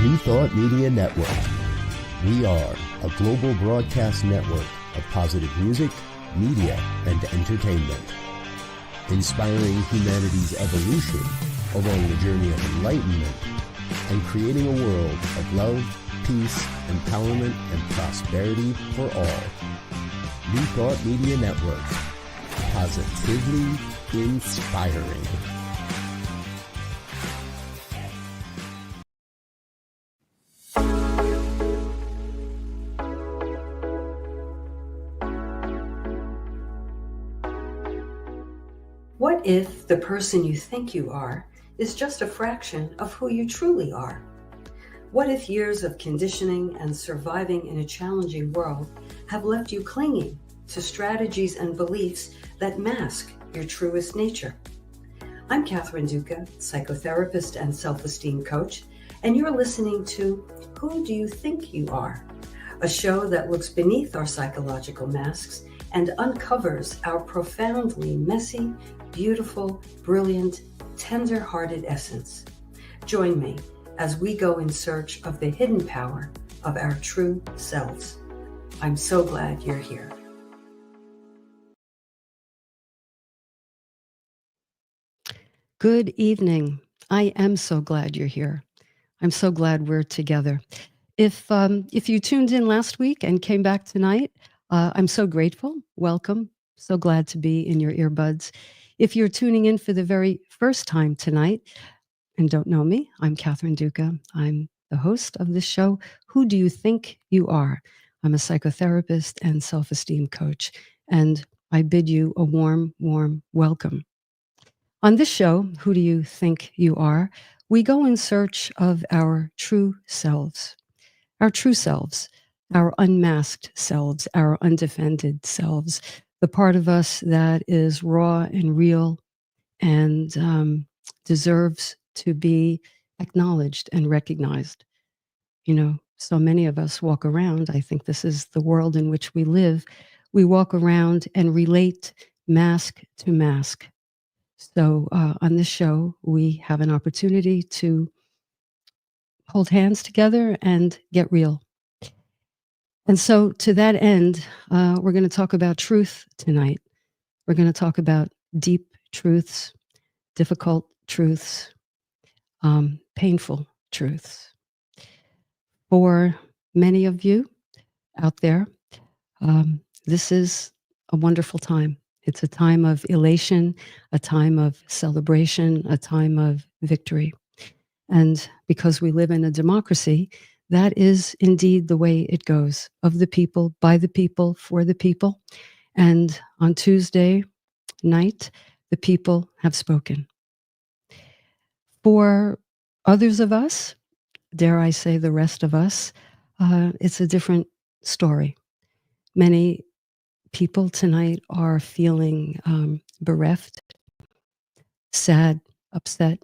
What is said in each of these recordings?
New Thought Media Network. We are a global broadcast network of positive music, media, and entertainment, inspiring humanity's evolution along the journey of enlightenment and creating a world of love, peace, empowerment, and prosperity for all. New Thought Media Network. Positively inspiring. What if the person you think you are is just a fraction of who you truly are? What if years of conditioning and surviving in a challenging world have left you clinging to strategies and beliefs that mask your truest nature? I'm Catherine Duca, psychotherapist and self-esteem coach, and you're listening to Who Do You Think You Are? A show that looks beneath our psychological masks and uncovers our profoundly messy, beautiful, brilliant, tender-hearted essence. Join me as we go in search of the hidden power of our true selves. I'm so glad you're here. Good evening. I am so glad you're here. I'm so glad we're together. If you tuned in last week and came back tonight, I'm so grateful. Welcome. So glad to be in your earbuds. If you're tuning in for the very first time tonight and don't know me, I'm Catherine Duca. I'm the host of this show, Who Do You Think You Are? I'm a psychotherapist and self-esteem coach, and I bid you a warm, warm welcome. On this show, Who Do You Think You Are? We go in search of our true selves, our unmasked selves, our undefended selves, the part of us that is raw and real and deserves to be acknowledged and recognized. You know, so many of us walk around, I think this is the world in which we live, we walk around and relate mask to mask. So on this show, we have an opportunity to hold hands together and get real. And so to that end, we're going to talk about truth tonight. We're going to talk about deep truths, difficult truths, painful truths. For many of you out there, this is a wonderful time. It's a time of elation, a time of celebration, a time of victory. And because we live in a democracy, that is indeed the way it goes, of the people, by the people, for the people. And on Tuesday night, the people have spoken. For others of us, dare I say the rest of us, it's a different story. Many people tonight are feeling bereft, sad, upset.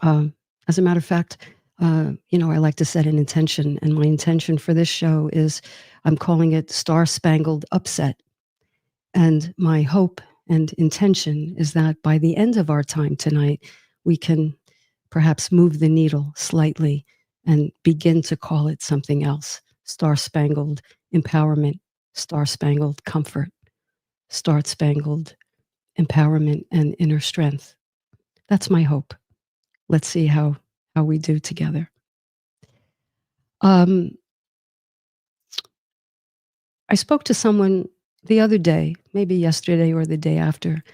As a matter of fact, I like to set an intention, and my intention for this show is I'm calling it Star-Spangled Upset. And my hope and intention is that by the end of our time tonight, we can perhaps move the needle slightly and begin to call it something else. Star-Spangled Empowerment, Star-Spangled Comfort, Star-Spangled Empowerment and Inner Strength. That's my hope. Let's see how we do together. I spoke to someone the other day, maybe yesterday or the day after,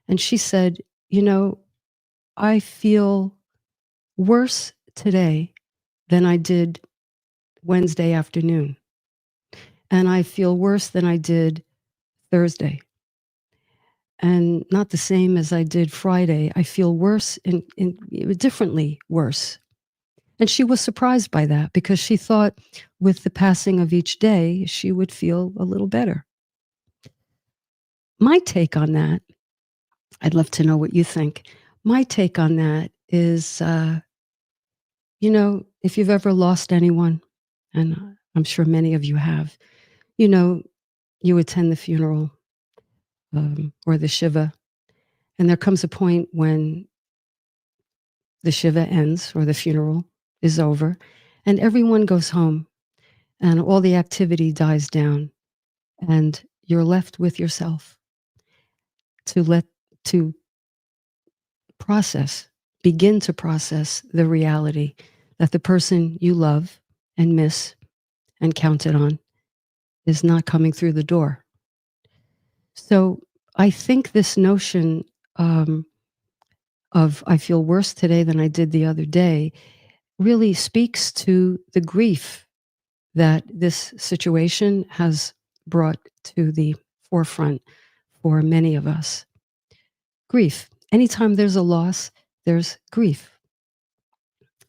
and she said, I feel worse today than I did Wednesday afternoon. And I feel worse than I did Thursday. And not the same as I did Friday. I feel worse, differently worse. And she was surprised by that because she thought with the passing of each day, she would feel a little better. My take on that, I'd love to know what you think. My take on that is, if you've ever lost anyone, and I'm sure many of you have, you attend the funeral or the Shiva, and there comes a point when the Shiva ends or the funeral is over and everyone goes home and all the activity dies down and you're left with yourself to begin to process the reality that the person you love and miss and counted on is not coming through the door. So I think this notion of I feel worse today than I did the other day really speaks to the grief that this situation has brought to the forefront for many of us. Grief. Anytime there's a loss, there's grief.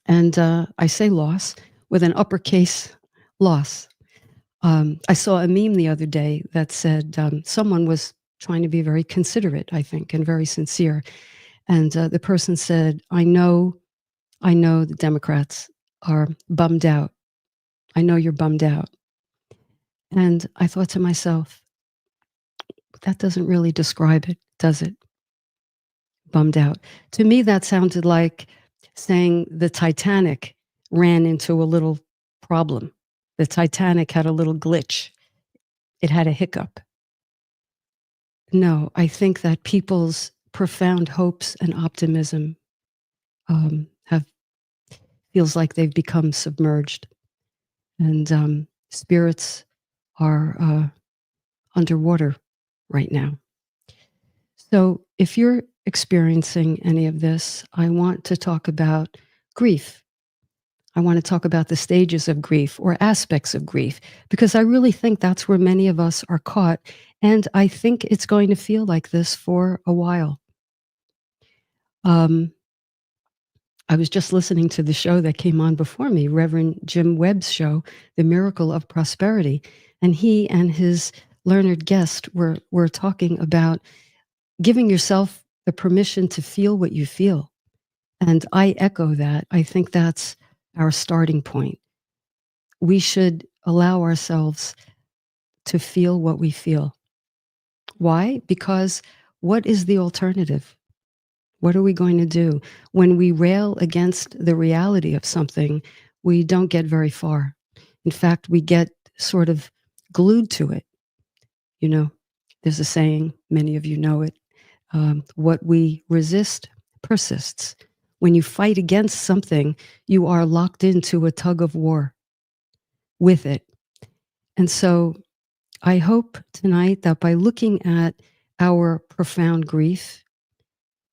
And I say loss with an uppercase loss. I saw a meme the other day that said someone was trying to be very considerate, I think, and very sincere. And the person said, I know the Democrats are bummed out. I know you're bummed out. And I thought to myself, that doesn't really describe it, does it? Bummed out. To me, that sounded like saying the Titanic ran into a little problem. The Titanic had a little glitch. It had a hiccup. No, I think that people's profound hopes and optimism feels like they've become submerged, and spirits are underwater right now. So if you're experiencing any of this, I want to talk about grief. I want to talk about the stages of grief or aspects of grief, because I really think that's where many of us are caught. And I think it's going to feel like this for a while. I was just listening to the show that came on before me, Reverend Jim Webb's show, The Miracle of Prosperity. And he and his learned guest were talking about giving yourself the permission to feel what you feel. And I echo that. I think that's our starting point. We should allow ourselves to feel what we feel. Why? Because what is the alternative? What are we going to do? When we rail against the reality of something, we don't get very far. In fact, we get sort of glued to it. You know, there's a saying, many of you know it, what we resist persists. When you fight against something, you are locked into a tug of war with it. And so I hope tonight that by looking at our profound grief,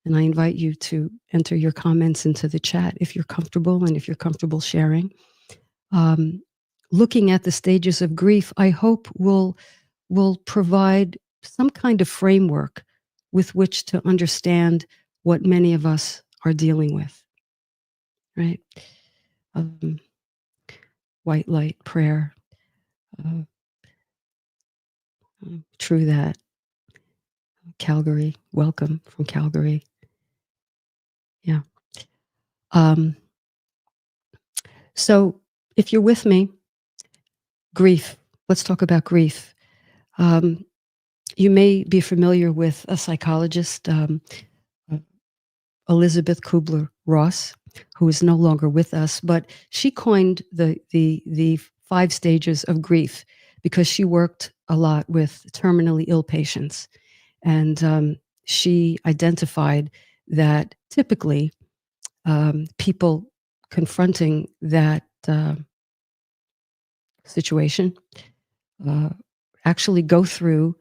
and I invite you to enter your comments into the chat if you're comfortable and if you're comfortable sharing, looking at the stages of grief, I hope will provide some kind of framework with which to understand what many of us are dealing with, right? White light prayer. True that. Calgary, welcome from Calgary. Yeah. So if you're with me, grief, let's talk about grief. You may be familiar with a psychologist, Elizabeth Kubler-Ross, who is no longer with us, but she coined the 5 stages of grief because she worked a lot with terminally ill patients. And she identified that typically people confronting that situation actually go through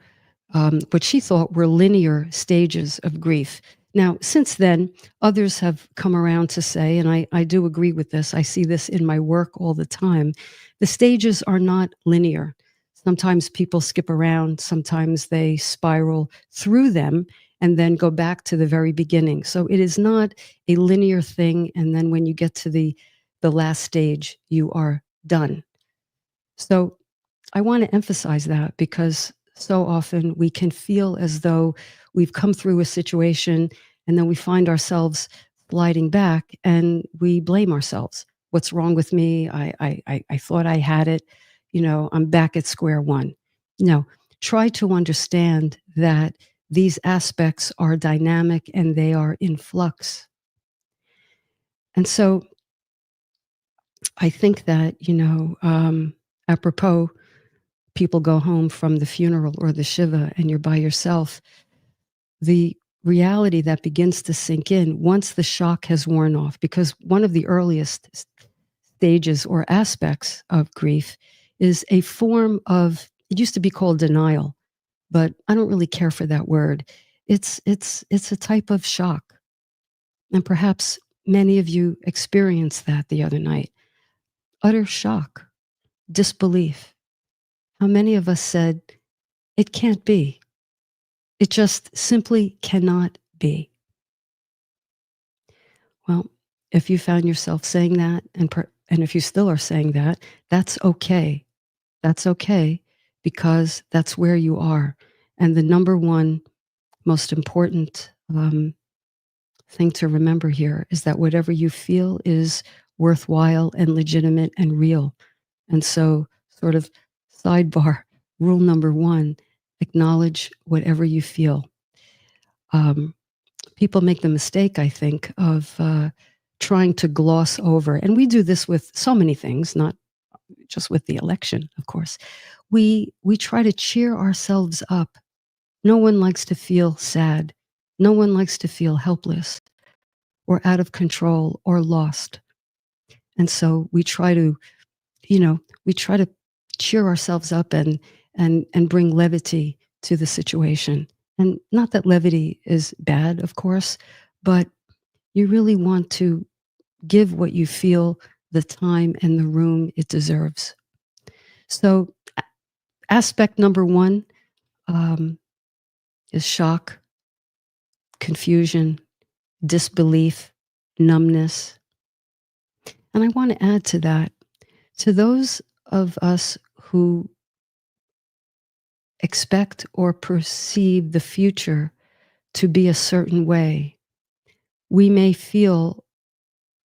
what she thought were linear stages of grief. Now, since then, others have come around to say, and I do agree with this, I see this in my work all the time, the stages are not linear. Sometimes people skip around, sometimes they spiral through them and then go back to the very beginning. So it is not a linear thing, and then when you get to the last stage, you are done. So I want to emphasize that because so often we can feel as though we've come through a situation and then we find ourselves sliding back and we blame ourselves. What's wrong with me? I thought I had it. You know, I'm back at square one. No, try to understand that these aspects are dynamic and they are in flux. And so I think that, apropos, people go home from the funeral or the Shiva and you're by yourself. The reality that begins to sink in once the shock has worn off, because one of the earliest stages or aspects of grief is a form of, it used to be called denial, but I don't really care for that word. It's a type of shock. And perhaps many of you experienced that the other night. Utter shock, disbelief. How many of us said, it can't be. It just simply cannot be. Well, if you found yourself saying that, and if you still are saying that, that's okay. That's okay, because that's where you are. And the number one most important thing to remember here is that whatever you feel is worthwhile and legitimate and real. And so, sort of sidebar, rule number one, acknowledge whatever you feel. People make the mistake, I think, of trying to gloss over, and we do this with so many things, not just with the election, of course. We try to cheer ourselves up. No one likes to feel sad. No one likes to feel helpless or out of control or lost. And so we try to, cheer ourselves up and bring levity to the situation. And not that levity is bad, of course, but you really want to give what you feel the time and the room it deserves. So aspect number one is shock, confusion, disbelief, numbness. And I want to add to that, to those of us who expect or perceive the future to be a certain way, we may feel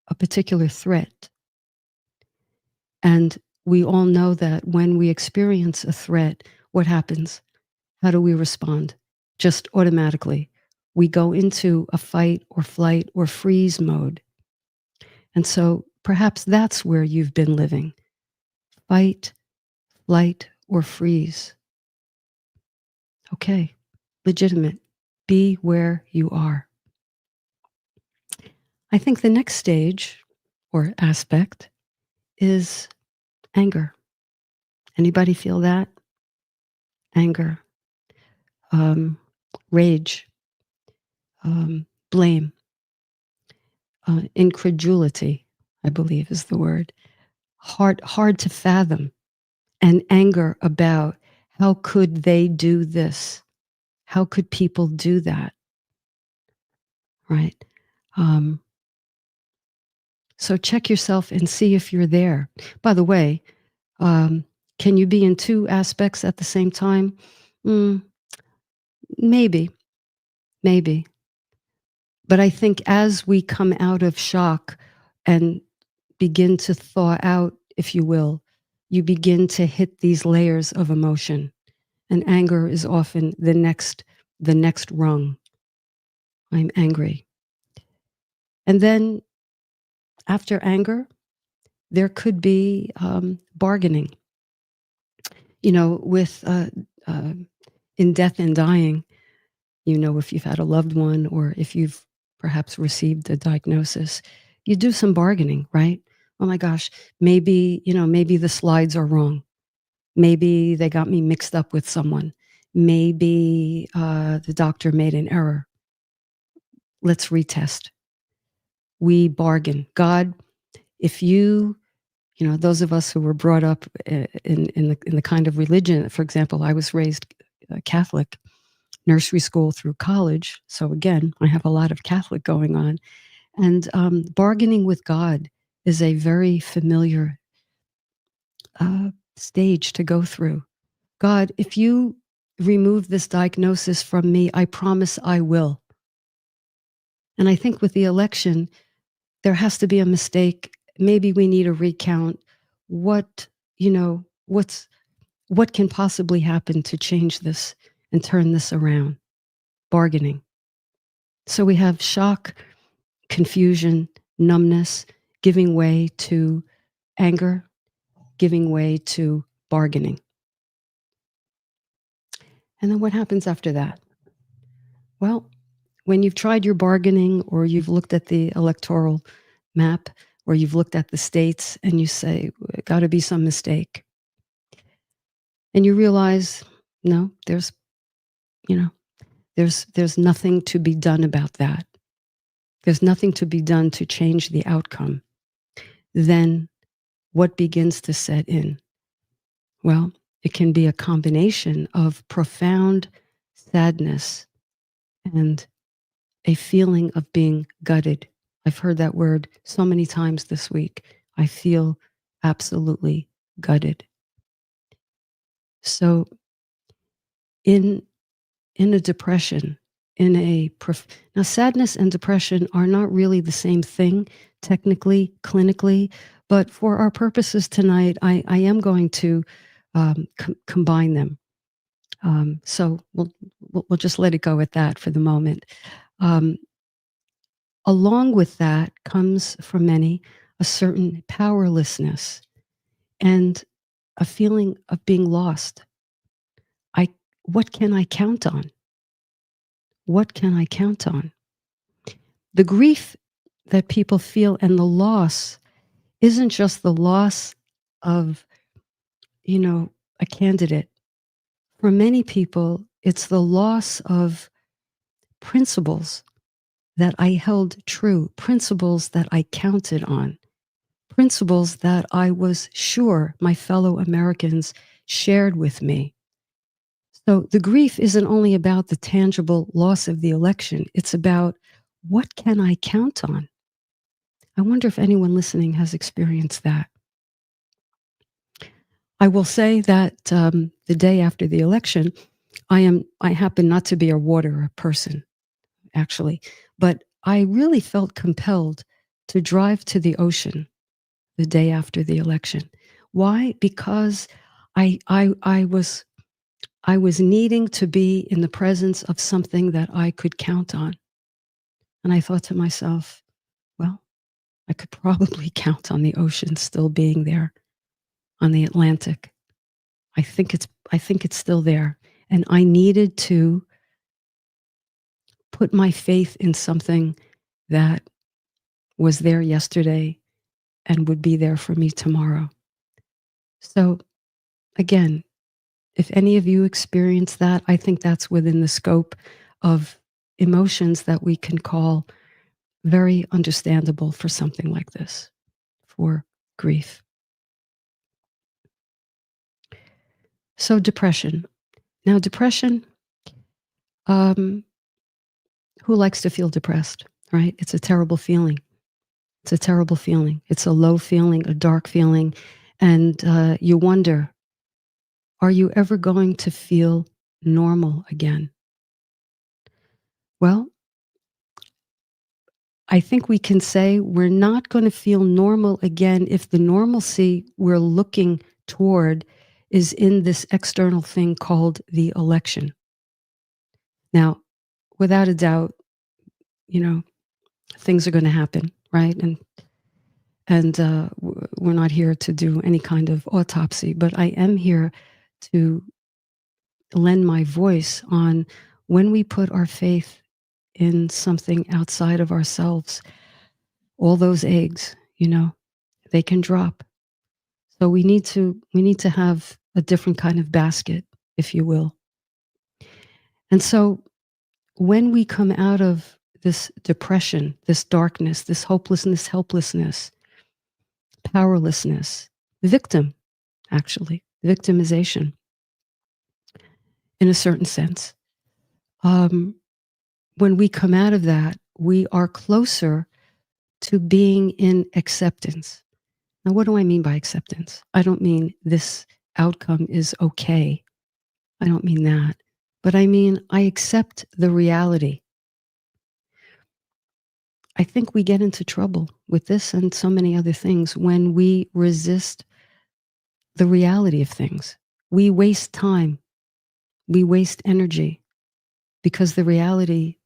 a particular threat. And we all know that when we experience a threat, what happens? How do we respond? Just automatically. We go into a fight or flight or freeze mode. And so perhaps that's where you've been living. Fight, flight, or freeze. Okay, legitimate. Be where you are. I think the next stage or aspect is anger. Anybody feel that? Anger, rage, blame, incredulity, I believe is the word. Hard to fathom, and anger about how could they do this? How could people do that? Right? So check yourself and see if you're there. By the way, can you be in two aspects at the same time? Maybe. But I think as we come out of shock and begin to thaw out, if you will, you begin to hit these layers of emotion. And anger is often the next rung. I'm angry. And then after anger, there could be bargaining. With in death and dying, if you've had a loved one or if you've perhaps received a diagnosis, you do some bargaining, right? Oh my gosh, maybe the slides are wrong. Maybe they got me mixed up with someone. Maybe the doctor made an error. Let's retest. We bargain. God, if those of us who were brought up in the kind of religion, for example, I was raised Catholic, nursery school through college. So again, I have a lot of Catholic going on. And bargaining with God is a very familiar stage to go through. God, if you remove this diagnosis from me, I promise I will. And I think with the election, there has to be a mistake. Maybe we need a recount. What can possibly happen to change this and turn this around? Bargaining. So we have shock, confusion, numbness, giving way to anger giving way to bargaining. And then what happens after that? Well, when you've tried your bargaining, or you've looked at the electoral map, or you've looked at the states, and you say, got to be some mistake. And you realize, no, there's nothing to be done about that. There's nothing to be done to change the outcome. Then what begins to set in? Well, it can be a combination of profound sadness and a feeling of being gutted. I've heard that word so many times this week. I feel absolutely gutted. So in a depression, now sadness and depression are not really the same thing, technically, clinically, but for our purposes tonight, I am going to combine them. So we'll just let it go at that for the moment. Along with that comes for many a certain powerlessness and a feeling of being lost. What can I count on? What can I count on? The grief that people feel and the loss isn't just the loss of, a candidate. For many people, it's the loss of principles that I held true, principles that I counted on, principles that I was sure my fellow Americans shared with me. So the grief isn't only about the tangible loss of the election. It's about, what can I count on? I wonder if anyone listening has experienced that. I will say that the day after the election, I happen not to be a water person, actually, but I really felt compelled to drive to the ocean the day after the election. Why? Because I was needing to be in the presence of something that I could count on. And I thought to myself, well, I could probably count on the ocean still being there, on the Atlantic. I think it's still there. And I needed to put my faith in something that was there yesterday and would be there for me tomorrow. So again, if any of you experience that, I think that's within the scope of emotions that we can call very understandable for something like this, for grief. So depression. Now, depression, who likes to feel depressed, right? It's a terrible feeling. It's a terrible feeling. It's a low feeling, a dark feeling. And you wonder, are you ever going to feel normal again? Well, I think we can say we're not going to feel normal again if the normalcy we're looking toward is in this external thing called the election. Now, without a doubt, things are going to happen, right? And we're not here to do any kind of autopsy, but I am here to lend my voice on when we put our faith in something outside of ourselves, all those eggs, they can drop. So we need to have a different kind of basket, if you will. And so when we come out of this depression, this darkness, this hopelessness, helplessness, powerlessness, victimization, in a certain sense, when we come out of that, we are closer to being in acceptance. Now, what do I mean by acceptance? I don't mean this outcome is okay. I don't mean that. But I mean, I accept the reality. I think we get into trouble with this and so many other things when we resist the reality of things. We waste time. We waste energy because the reality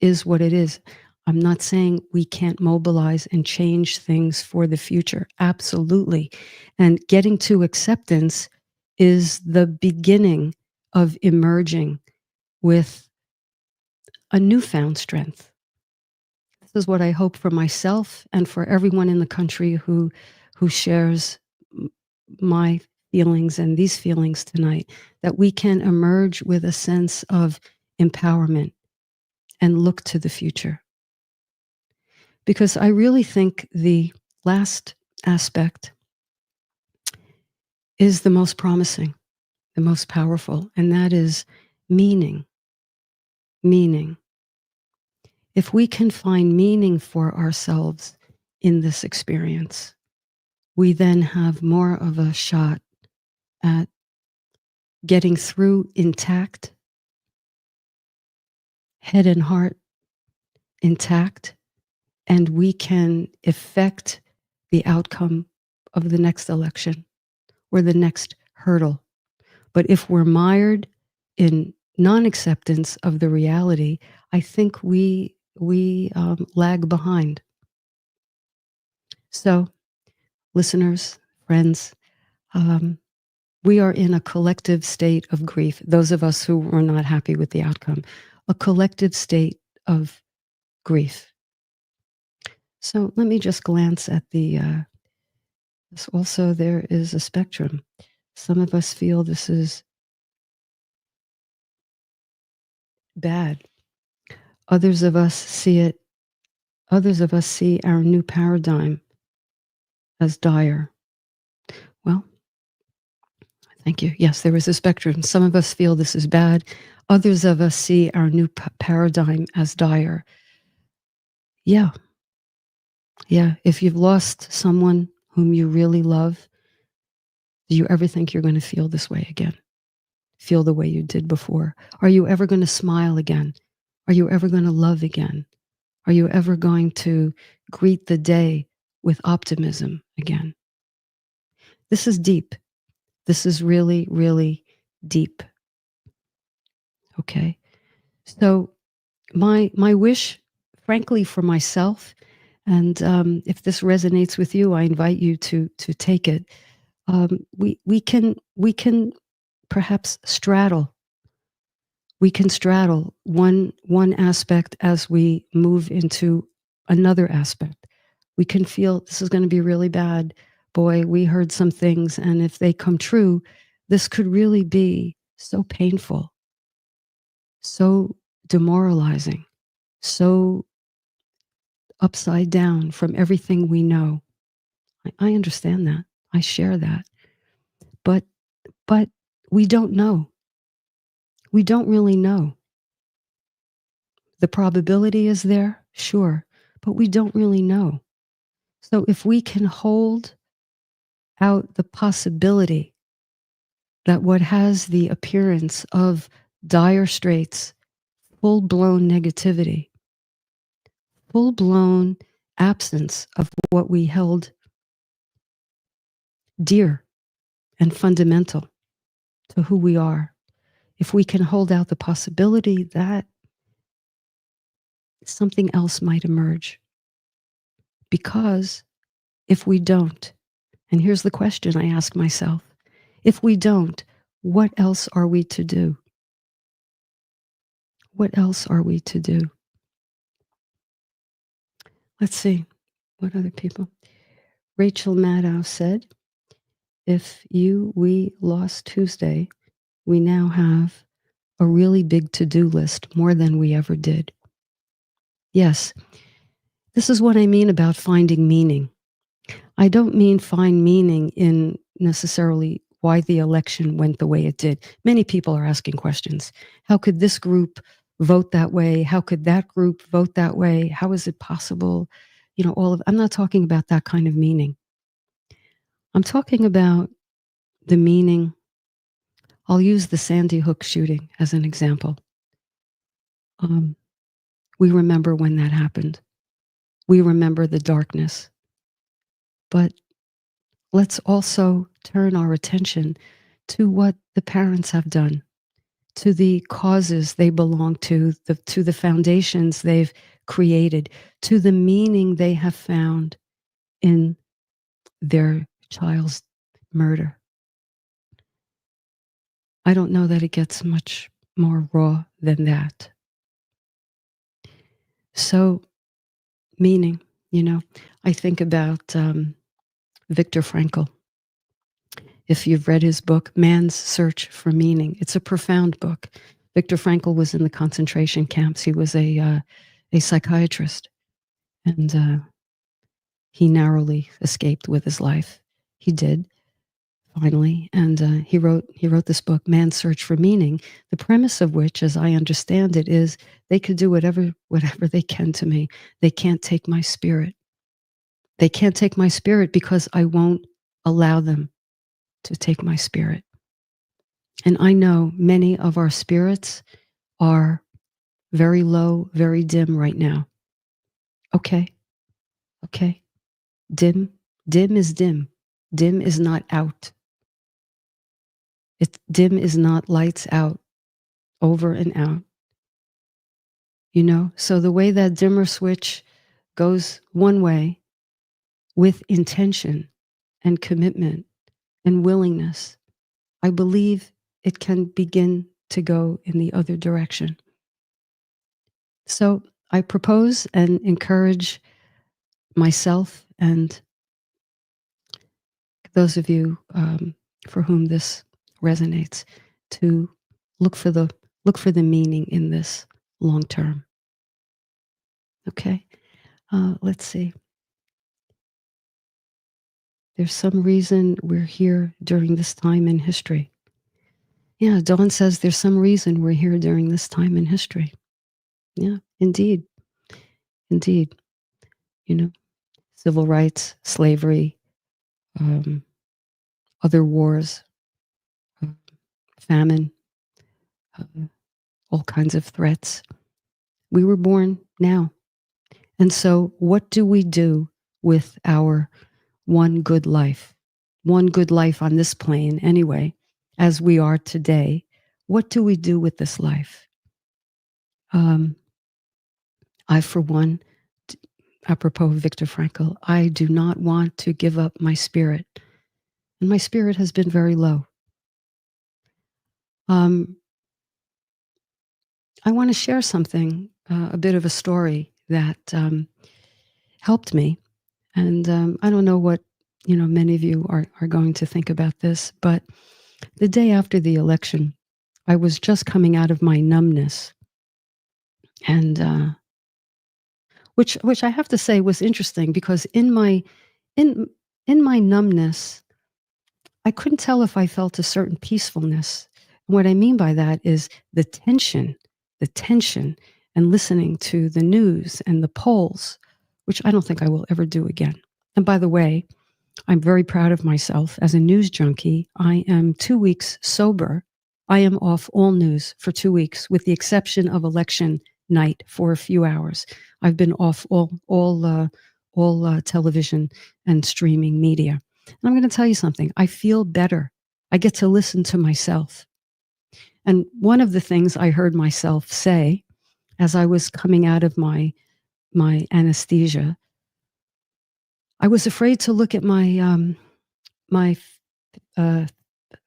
is what it is. I'm not saying we can't mobilize and change things for the future. Absolutely. And getting to acceptance is the beginning of emerging with a newfound strength. This is what I hope for myself and for everyone in the country who shares my feelings and these feelings tonight, that we can emerge with a sense of empowerment and look to the future. Because I really think the last aspect is the most promising, the most powerful, and that is meaning. Meaning. If we can find meaning for ourselves in this experience, we then have more of a shot at getting through intact, head and heart intact, and we can affect the outcome of the next election or the next hurdle. But if we're mired in non-acceptance of the reality, I think we lag behind. So, listeners, friends, we are in a collective state of grief. Those of us who were not happy with the outcome, a collective state of grief. So let me just glance at the. Also, there is a spectrum. Some of us feel this is bad. Others of us see it. Others of us see our new paradigm as dire. Well, thank you. Yes, there is a spectrum. Some of us feel this is bad. Others of us see our new paradigm as dire. Yeah. Yeah. If you've lost someone whom you really love, do you ever think you're going to feel this way again? Feel the way you did before? Are you ever going to smile again? Are you ever going to love again? Are you ever going to greet the day with optimism again? This is deep. This is really, really deep. Okay. So my wish, frankly, for myself, and if this resonates with you, I invite you to take it. We can perhaps straddle. We can straddle one aspect as we move into another aspect. We can feel this is going to be really bad. Boy, we heard some things, and if they come true, this could really be so painful, so demoralizing, so upside down from everything we know. I understand that. I share that. But we don't know. We don't really know. The probability is there, sure, but we don't really know. So if we can hold out the possibility that what has the appearance of dire straits, full-blown negativity, full-blown absence of what we held dear and fundamental to who we are, if we can hold out the possibility that something else might emerge. Because if we don't, and here's the question I ask myself, if we don't, what else are we to do? What else are we to do? Let's see. What other people? Rachel Maddow said, if we lost Tuesday, we now have a really big to-do list, more than we ever did. Yes, this is what I mean about finding meaning. I don't mean find meaning in necessarily why the election went the way it did. Many people are asking questions. How could this group vote that way? How could that group vote that way? How is it possible? I'm not talking about that kind of meaning. I'm talking about the meaning. I'll use the Sandy Hook shooting as an example. We remember when that happened. We remember the darkness. But let's also turn our attention to what the parents have done, to the causes they belong to the foundations they've created, to the meaning they have found in their child's murder. I don't know that it gets much more raw than that. So, meaning, I think about Viktor Frankl. If you've read his book, Man's Search for Meaning, it's a profound book. Viktor Frankl was in the concentration camps. He was a psychiatrist, and he narrowly escaped with his life. He did, finally, and he wrote this book, Man's Search for Meaning, the premise of which, as I understand it, is they could do whatever they can to me. They can't take my spirit. They can't take my spirit because I won't allow them to take my spirit. And I know many of our spirits are very low, very dim right now. Okay. Dim is dim. Dim is not out. Dim is not lights out, over and out. So the way that dimmer switch goes one way with intention and commitment and willingness, I believe it can begin to go in the other direction. So I propose and encourage myself and those of you for whom this resonates to look for the meaning in this long term. Okay, let's see. There's some reason we're here during this time in history. Yeah, Dawn says there's some reason we're here during this time in history. Yeah, indeed. Civil rights, slavery, other wars, famine, all kinds of threats. We were born now. And so what do we do with our one good life on this plane anyway, as we are today? What do we do with this life? I, for one, apropos of Viktor Frankl, I do not want to give up my spirit. And my spirit has been very low. I want to share something, a bit of a story that helped me. And I don't know what, many of you are going to think about this, but the day after the election, I was just coming out of my numbness. And which I have to say was interesting, because in my numbness, I couldn't tell if I felt a certain peacefulness. And what I mean by that is the tension and listening to the news and the polls, which I don't think I will ever do again. And by the way, I'm very proud of myself as a news junkie. I am 2 weeks sober. I am off all news for 2 weeks, with the exception of election night for a few hours. I've been off all television and streaming media. And I'm going to tell you something. I feel better. I get to listen to myself. And one of the things I heard myself say as I was coming out of my anesthesia, I was afraid to look at my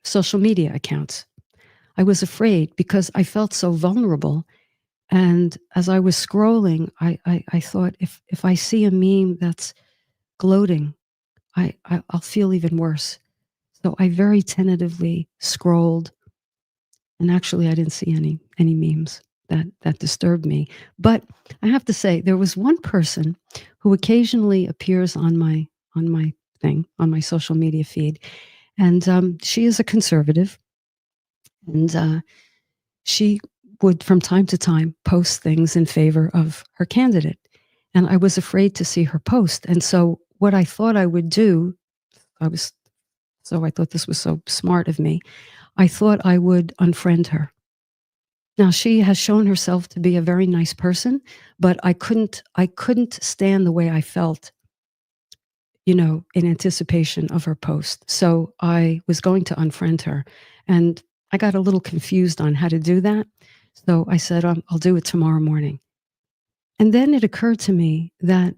social media accounts. I was afraid because I felt so vulnerable. And as I was scrolling, I thought, if I see a meme that's gloating, I'll feel even worse. So I very tentatively scrolled, and actually I didn't see any memes that disturbed me. But I have to say, there was one person who occasionally appears on my thing, on my social media feed, and she is a conservative, and she would from time to time post things in favor of her candidate. And I was afraid to see her post. And so what I thought I would do, I thought this was so smart of me, I thought I would unfriend her. Now, she has shown herself to be a very nice person, but I couldn't stand the way I felt, in anticipation of her post. So I was going to unfriend her. And I got a little confused on how to do that. So I said, I'll do it tomorrow morning. And then it occurred to me that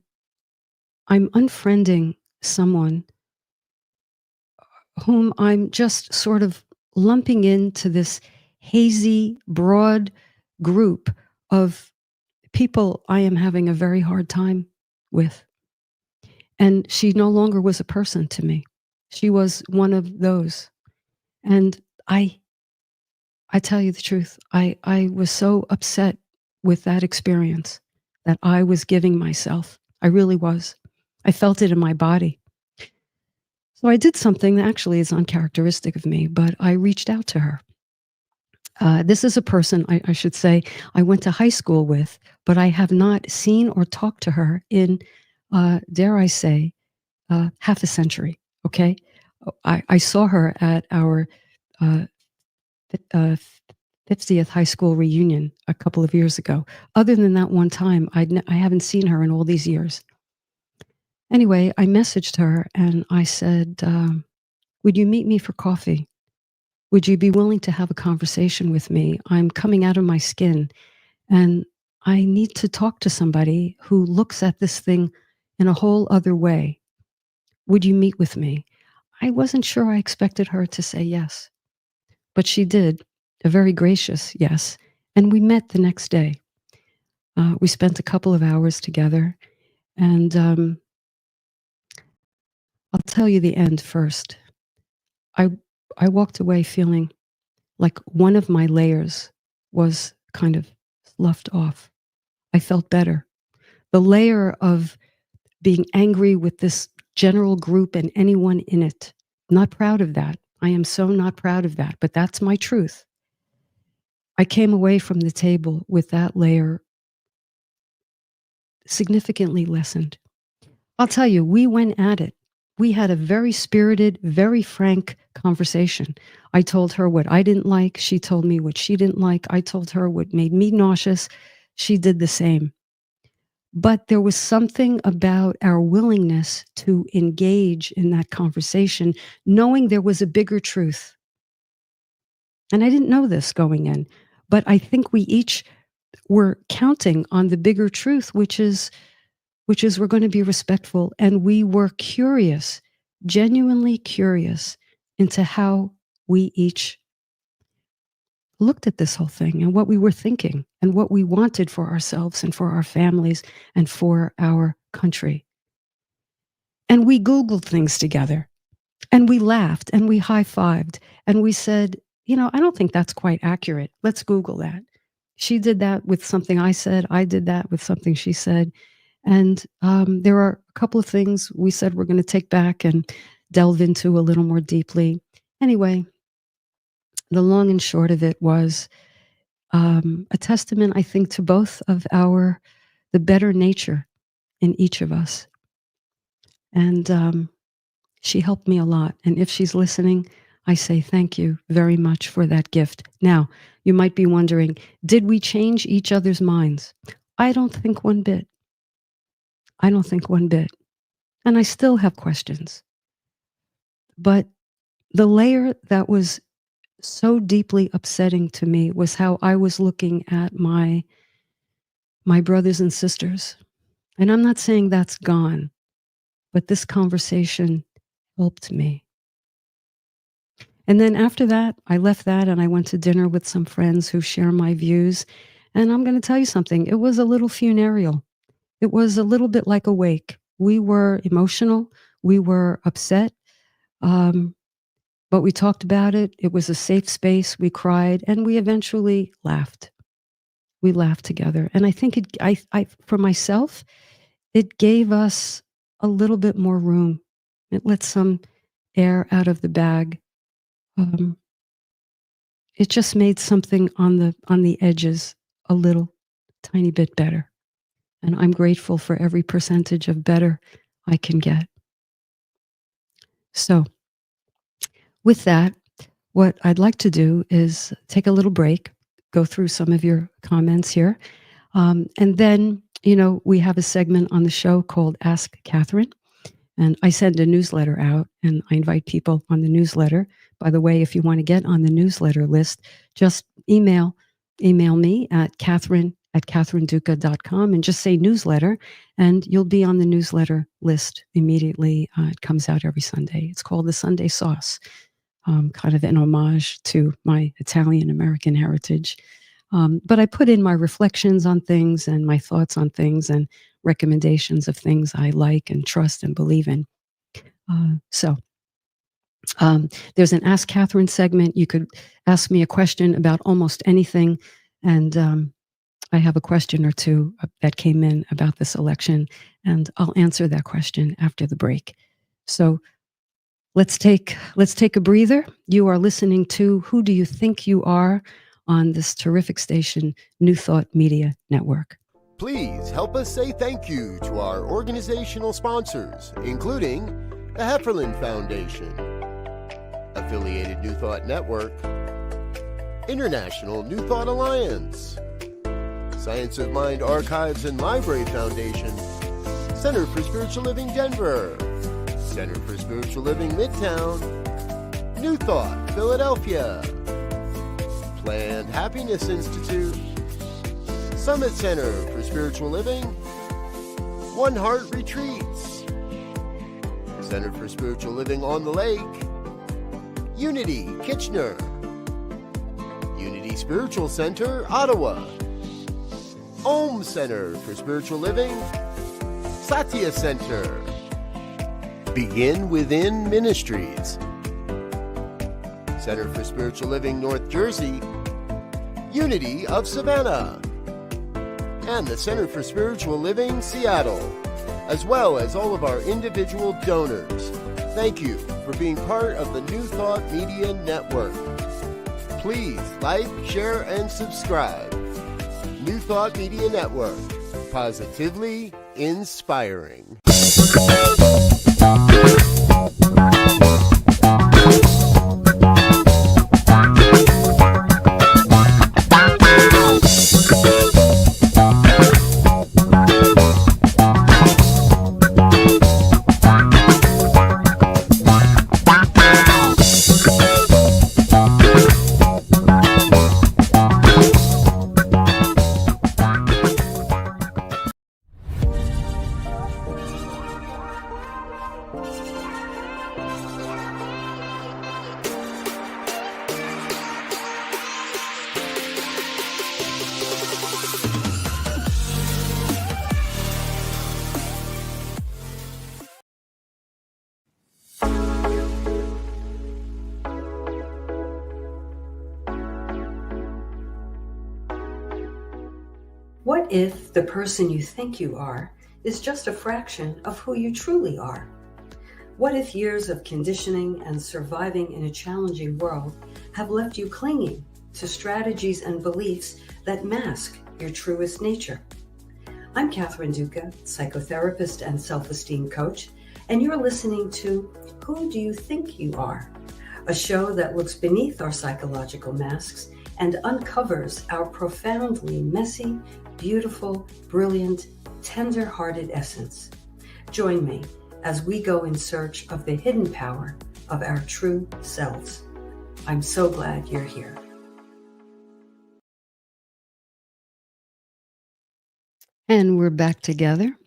I'm unfriending someone whom I'm just sort of lumping into this hazy, broad group of people I am having a very hard time with. And she no longer was a person to me. She was one of those. And I tell you the truth, I was so upset with that experience that I was giving myself. I really was. I felt it in my body. So I did something that actually is uncharacteristic of me, but I reached out to her. This is a person, I should say, I went to high school with, but I have not seen or talked to her in, dare I say, half a century. Okay. I saw her at our 50th high school reunion a couple of years ago. Other than that one time, I haven't seen her in all these years. Anyway, I messaged her and I said, would you meet me for coffee? Would you be willing to have a conversation with me? I'm coming out of my skin and I need to talk to somebody who looks at this thing in a whole other way. Would you meet with me? I wasn't sure I expected her to say yes, but she did, a very gracious yes. And we met the next day. We spent a couple of hours together and I'll tell you the end first. I walked away feeling like one of my layers was kind of sloughed off. I felt better. The layer of being angry with this general group and anyone in it, not proud of that. I am so not proud of that, but that's my truth. I came away from the table with that layer significantly lessened. I'll tell you, we went at it. We had a very spirited, very frank conversation. I told her what I didn't like. She told me what she didn't like. I told her what made me nauseous. She did the same. But there was something about our willingness to engage in that conversation, knowing there was a bigger truth. And I didn't know this going in, but I think we each were counting on the bigger truth, which is we're going to be respectful. And we were curious, genuinely curious into how we each looked at this whole thing and what we were thinking and what we wanted for ourselves and for our families and for our country. And we Googled things together and we laughed and we high-fived and we said, I don't think that's quite accurate. Let's Google that. She did that with something I said. I did that with something she said. And there are a couple of things we said we're going to take back and delve into a little more deeply. Anyway, the long and short of it was a testament, I think, to both of the better nature in each of us. And she helped me a lot. And if she's listening, I say thank you very much for that gift. Now, you might be wondering, did we change each other's minds? I don't think one bit. I don't think one bit. And I still have questions. But the layer that was so deeply upsetting to me was how I was looking at my brothers and sisters. And I'm not saying that's gone, but this conversation helped me. And then after that, I left that and I went to dinner with some friends who share my views. And I'm going to tell you something. It was a little funereal. It was a little bit like a wake. We were emotional. We were upset. But we talked about it. It was a safe space. We cried and we eventually laughed. We laughed together. And I think for myself, it gave us a little bit more room. It let some air out of the bag. It just made something on the edges a little tiny bit better. And I'm grateful for every percentage of better I can get. So with that, what I'd like to do is take a little break, go through some of your comments here. And then, we have a segment on the show called Ask Catherine. And I send a newsletter out, and I invite people on the newsletter. By the way, if you want to get on the newsletter list, just email me at catherineduca.com and just say newsletter, and you'll be on the newsletter list immediately. It comes out every Sunday. It's called the Sunday Sauce, kind of an homage to my Italian-American heritage. But I put in my reflections on things and my thoughts on things and recommendations of things I like and trust and believe in. So there's an Ask Catherine segment. You could ask me a question about almost anything. And I have a question or two that came in about this election, and I'll answer that question after the break. So let's take a breather. You are listening to Who Do You Think You Are on this terrific station, New Thought Media Network. Please help us say thank you to our organizational sponsors, including the Hefferland Foundation, Affiliated New Thought Network, International New Thought Alliance, Science of Mind Archives and Library Foundation, Center for Spiritual Living Denver, Center for Spiritual Living Midtown, New Thought Philadelphia, Planned Happiness Institute, Summit Center for Spiritual Living, One Heart Retreats, Center for Spiritual Living on the Lake, Unity Kitchener, Unity Spiritual Center Ottawa, Om Center for Spiritual Living, Satya Center, Begin Within Ministries, Center for Spiritual Living North Jersey, Unity of Savannah, and the Center for Spiritual Living Seattle, as well as all of our individual donors. Thank you for being part of the New Thought Media Network. Please like, share, and subscribe. New Thought Media Network, positively inspiring. What if the person you think you are is just a fraction of who you truly are? What if years of conditioning and surviving in a challenging world have left you clinging to strategies and beliefs that mask your truest nature? I'm Catherine Duca, psychotherapist and self-esteem coach, and you're listening to Who Do You Think You Are? A show that looks beneath our psychological masks and uncovers our profoundly messy, beautiful, brilliant, tender-hearted essence. Join me as we go in search of the hidden power of our true selves. I'm so glad you're here. And we're back together.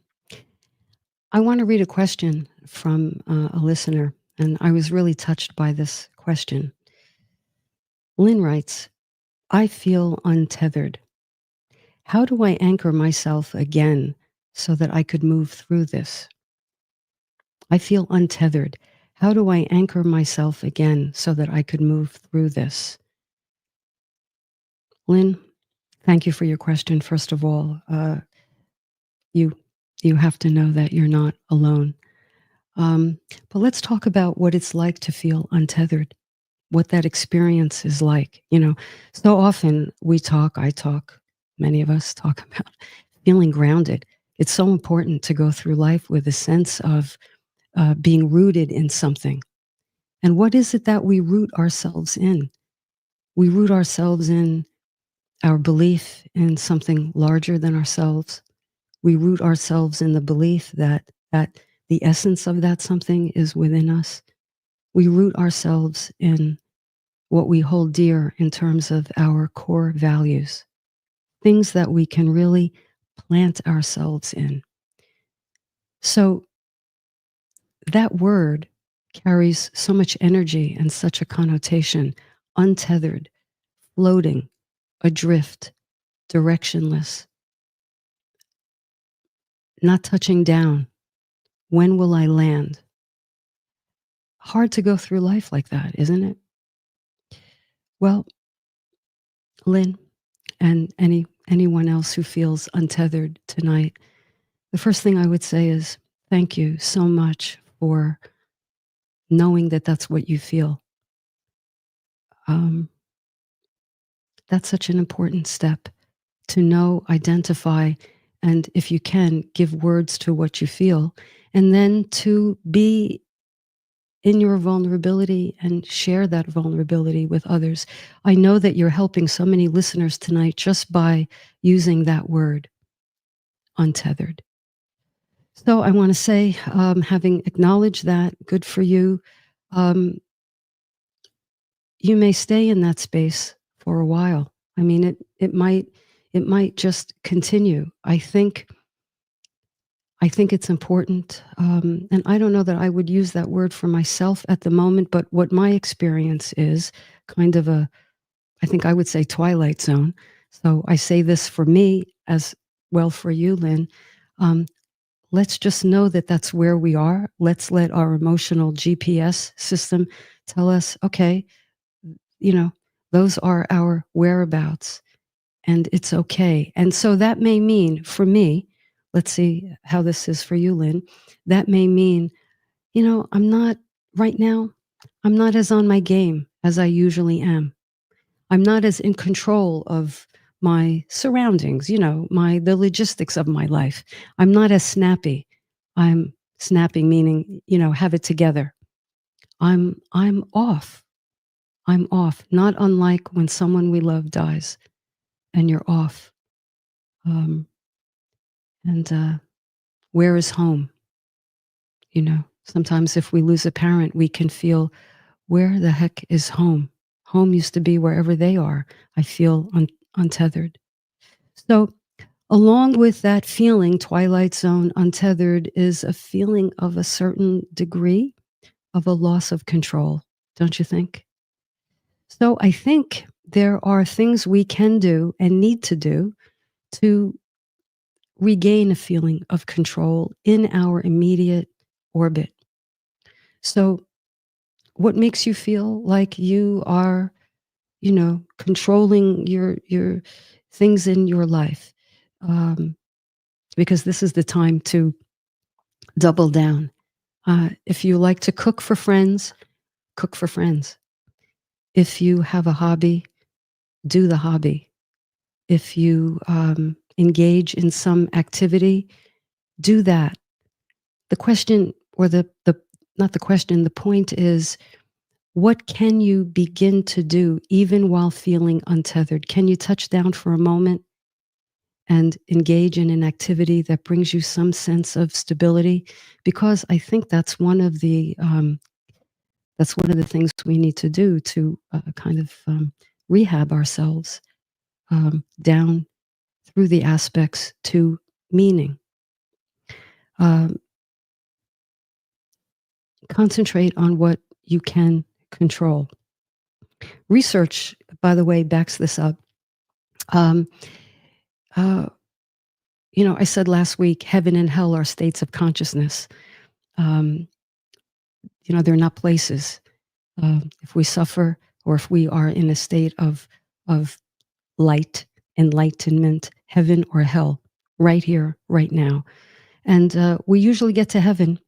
I want to read a question from a listener, and I was really touched by this question. Lynn writes, I feel untethered. How do I anchor myself again so that I could move through this? I feel untethered. How do I anchor myself again so that I could move through this? Lynn, thank you for your question. First of all, you have to know that you're not alone. But let's talk about what it's like to feel untethered, what that experience is like. You know, so often I talk, many of us talk about feeling grounded. It's so important to go through life with a sense of being rooted in something. And what is it that we root ourselves in? We root ourselves in our belief in something larger than ourselves. We root ourselves in the belief that the essence of that something is within us. We root ourselves in what we hold dear in terms of our core values, things that we can really plant ourselves in. So that word carries so much energy and such a connotation: untethered, floating, adrift, directionless, not touching down. When will I land? Hard to go through life like that, isn't it? Well, Lynn, and anyone else who feels untethered tonight, the first thing I would say is thank you so much for knowing that that's what you feel. That's such an important step, to know, identify, and if you can, give words to what you feel, and then to be in your vulnerability and share that vulnerability with others. I know that you're helping so many listeners tonight just by using that word, untethered. So I want to say, having acknowledged that, good for you. You may stay in that space for a while. I mean, it might just continue. I think it's important, and I don't know that I would use that word for myself at the moment, but what my experience is, kind of I think I would say twilight zone. So I say this for me as well for you, Lynn. Let's just know that that's where we are. Let's let our emotional GPS system tell us, okay, those are our whereabouts, and it's okay. And so that may mean, for me, let's see how this is for you, Lynn. That may mean, I'm not, right now, I'm not as on my game as I usually am. I'm not as in control of my surroundings, the logistics of my life. I'm not as snappy. I'm snapping, meaning, have it together. I'm off. I'm off, not unlike when someone we love dies and you're off. And where is home? Sometimes if we lose a parent, we can feel, where the heck is home? Home used to be wherever they are. I feel untethered. So along with that feeling, twilight zone, untethered, is a feeling of a certain degree of a loss of control, don't you think? So I think there are things we can do and need to do to regain a feeling of control in our immediate orbit. So what makes you feel like you are, controlling your things in your life? Because this is the time to double down. If you like to cook for friends, cook for friends. If you have a hobby, do the hobby. If you engage in some activity, do that. The question, or not the question, the point is, what can you begin to do even while feeling untethered? Can you touch down for a moment and engage in an activity that brings you some sense of stability? Because I think that's one of the things we need to do to kind of rehab ourselves down through the aspects to meaning. Concentrate on what you can control. Research, by the way, backs this up. I said last week, heaven and hell are states of consciousness. They're not places. If we suffer, or if we are in a state of light, enlightenment, heaven or hell, right here, right now. And we usually get to heaven,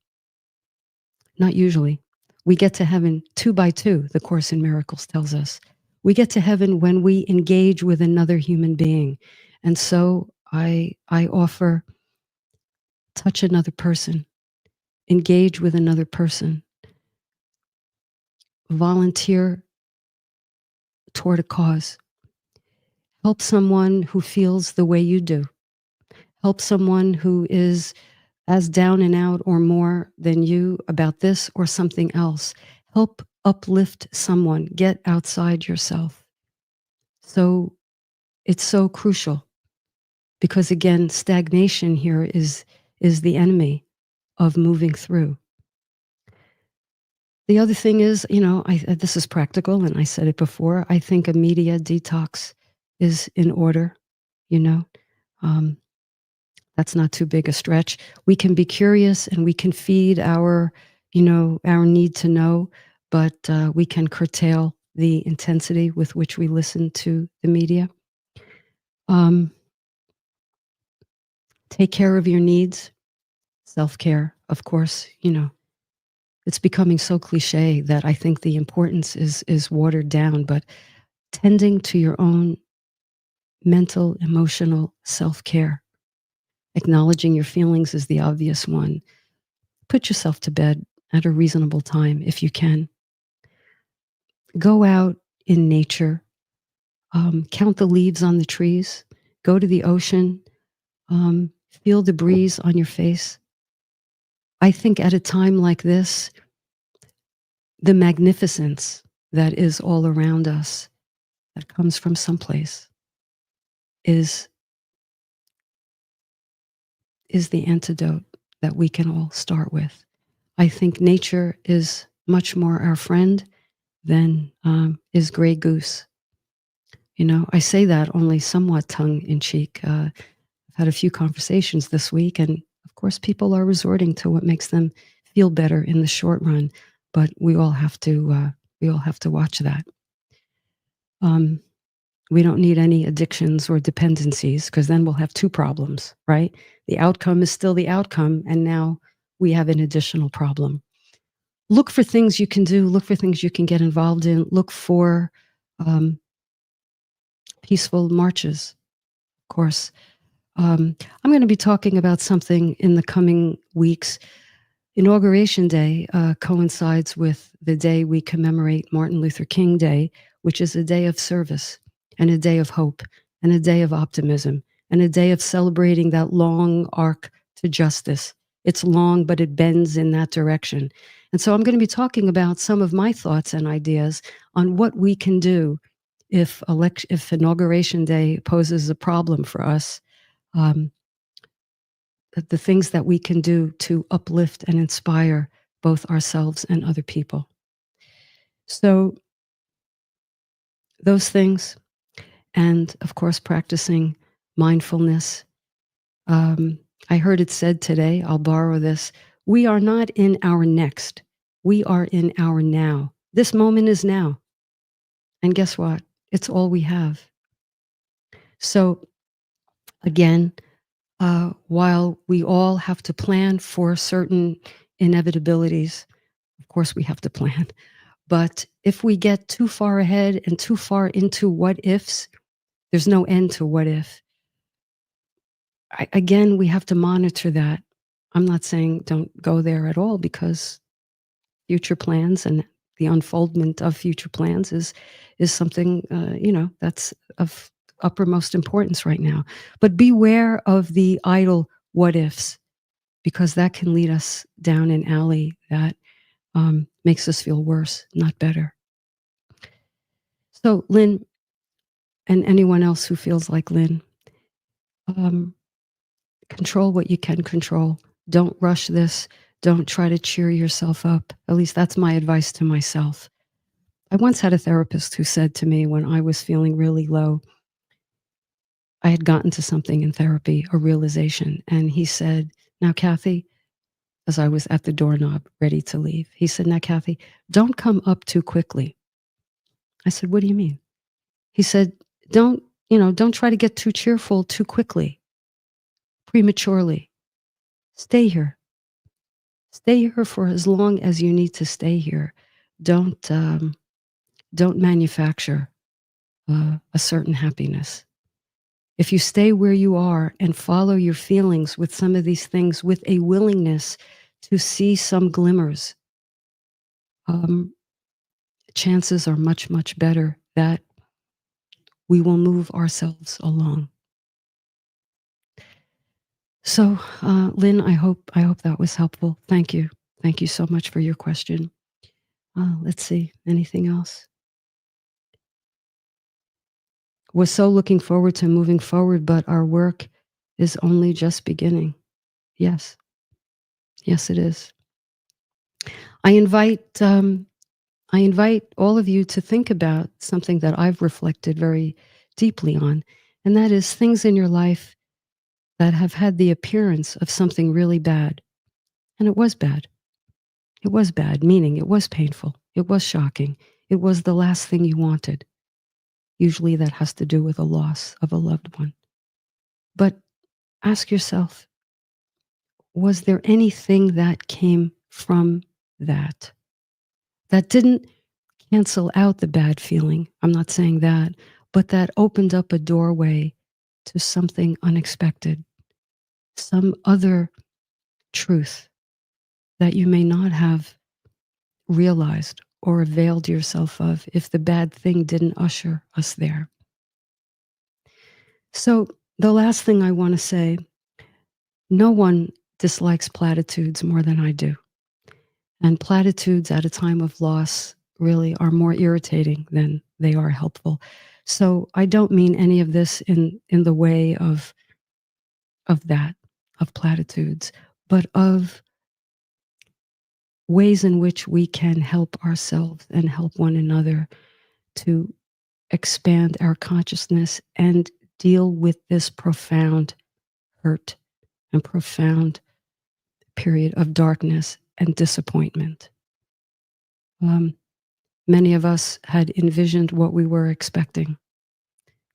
not usually. We get to heaven 2 by 2, the Course in Miracles tells us. We get to heaven when we engage with another human being. And so I offer, touch another person, engage with another person, volunteer toward a cause, help someone who feels the way you do, help someone who is as down and out or more than you about this or something else. Help uplift someone. Get outside yourself. So it's so crucial because, again, stagnation here is the enemy of moving through. The other thing is, this is practical, and I said it before, I think a media detox is in order, um, that's not too big a stretch. We can be curious and we can feed our need to know, but we can curtail the intensity with which we listen to the media. Take care of your needs. Self-care, of course, it's becoming so cliche that I think the importance is watered down, but tending to your own mental, emotional self-care. Acknowledging your feelings is the obvious one. Put yourself to bed at a reasonable time if you can. Go out in nature. Count the leaves on the trees. Go to the ocean. Feel the breeze on your face. I think at a time like this, the magnificence that is all around us, that comes from someplace, is the antidote that we can all start with. I think nature is much more our friend than is Grey Goose. I say that only somewhat tongue-in-cheek. I've had a few conversations this week, and of course people are resorting to what makes them feel better in the short run, but we all have to watch that. We don't need any addictions or dependencies, because then we'll have two problems, right? The outcome is still the outcome, and now we have an additional problem. Look for things you can do. Look for things you can get involved in. Look for peaceful marches, of course. I'm going to be talking about something in the coming weeks. Inauguration Day coincides with the day we commemorate Martin Luther King Day, which is a day of service and a day of hope and a day of optimism and a day of celebrating that long arc to justice. It's long, but it bends in that direction. And so I'm going to be talking about some of my thoughts and ideas on what we can do if Inauguration Day poses a problem for us. The things that we can do to uplift and inspire both ourselves and other people. So those things, and of course, practicing mindfulness. I heard it said today, I'll borrow this, we are not in our next, we are in our now. This moment is now. And guess what? It's all we have. So again, while we all have to plan for certain inevitabilities, of course we have to plan, but if we get too far ahead and too far into what ifs, there's no end to what if. Again, we have to monitor that. I'm not saying don't go there at all, because future plans and the unfoldment of future plans is something, that's of uppermost importance right now. But beware of the idle what ifs, because that can lead us down an alley that makes us feel worse, not better. So Lynn, and anyone else who feels like Lynn, control what you can control. Don't rush this. Don't try to cheer yourself up. At least that's my advice to myself. I once had a therapist who said to me when I was feeling really low, I had gotten to something in therapy, a realization. And he said, now, Kathy, as I was at the doorknob ready to leave, he said, now, Kathy, don't come up too quickly. I said, what do you mean? He said, don't try to get too cheerful too quickly, prematurely. Stay here. Stay here for as long as you need to stay here. Don't manufacture a certain happiness. If you stay where you are and follow your feelings with some of these things, with a willingness to see some glimmers, chances are much, much better that we will move ourselves along. So, Lynn, I hope that was helpful. Thank you. Thank you so much for your question. Let's see, anything else? We're so looking forward to moving forward, but our work is only just beginning. Yes. Yes, it is. I invite all of you to think about something that I've reflected very deeply on, and that is things in your life that have had the appearance of something really bad. And it was bad. It was bad, meaning it was painful. It was shocking. It was the last thing you wanted. Usually that has to do with a loss of a loved one. But ask yourself, was there anything that came from that didn't cancel out the bad feeling? I'm not saying that, but that opened up a doorway to something unexpected, some other truth that you may not have realized or availed yourself of if the bad thing didn't usher us there. So the last thing I want to say, no one dislikes platitudes more than I do. And platitudes at a time of loss really are more irritating than they are helpful. So I don't mean any of this in the way of platitudes, but of ways in which we can help ourselves and help one another to expand our consciousness and deal with this profound hurt and profound period of darkness and disappointment. Many of us had envisioned what we were expecting.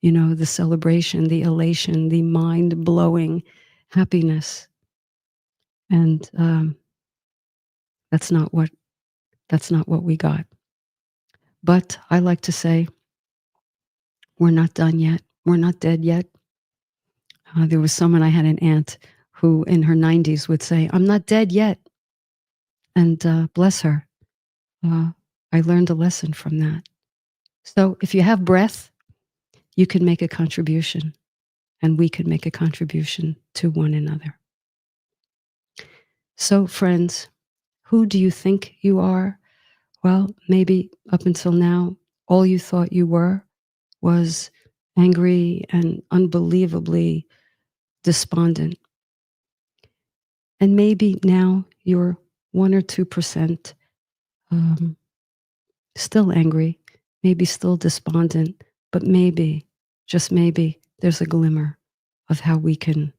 You know, the celebration, the elation, the mind-blowing happiness. And that's not what we got. But I like to say, we're not done yet. We're not dead yet. There was someone, I had an aunt who in her 90s would say, I'm not dead yet. And bless her, I learned a lesson from that. So if you have breath, you can make a contribution, and we could make a contribution to one another. So friends, who do you think you are? Well, maybe up until now, all you thought you were was angry and unbelievably despondent. And maybe now you're 1 or 2% still angry, maybe still despondent, but maybe, just maybe, there's a glimmer of how we can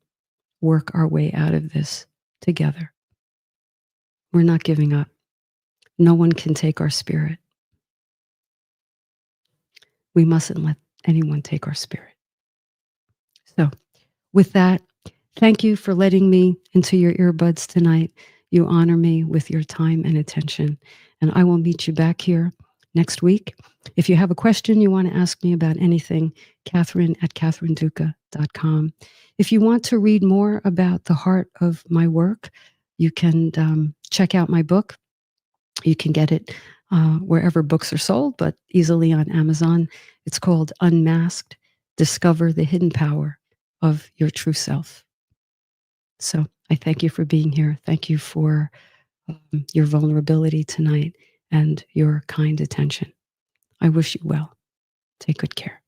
work our way out of this together. We're not giving up. No one can take our spirit. We mustn't let anyone take our spirit. So, with that, thank you for letting me into your earbuds tonight. You honor me with your time and attention, and I will meet you back here next week. If you have a question you want to ask me about anything, Catherine@catherineduca.com. If you want to read more about the heart of my work, you can check out my book. You can get it wherever books are sold, but easily on Amazon. It's called Unmasked: Discover the Hidden Power of Your True Self. So I thank you for being here. Thank you for your vulnerability tonight and your kind attention. I wish you well. Take good care.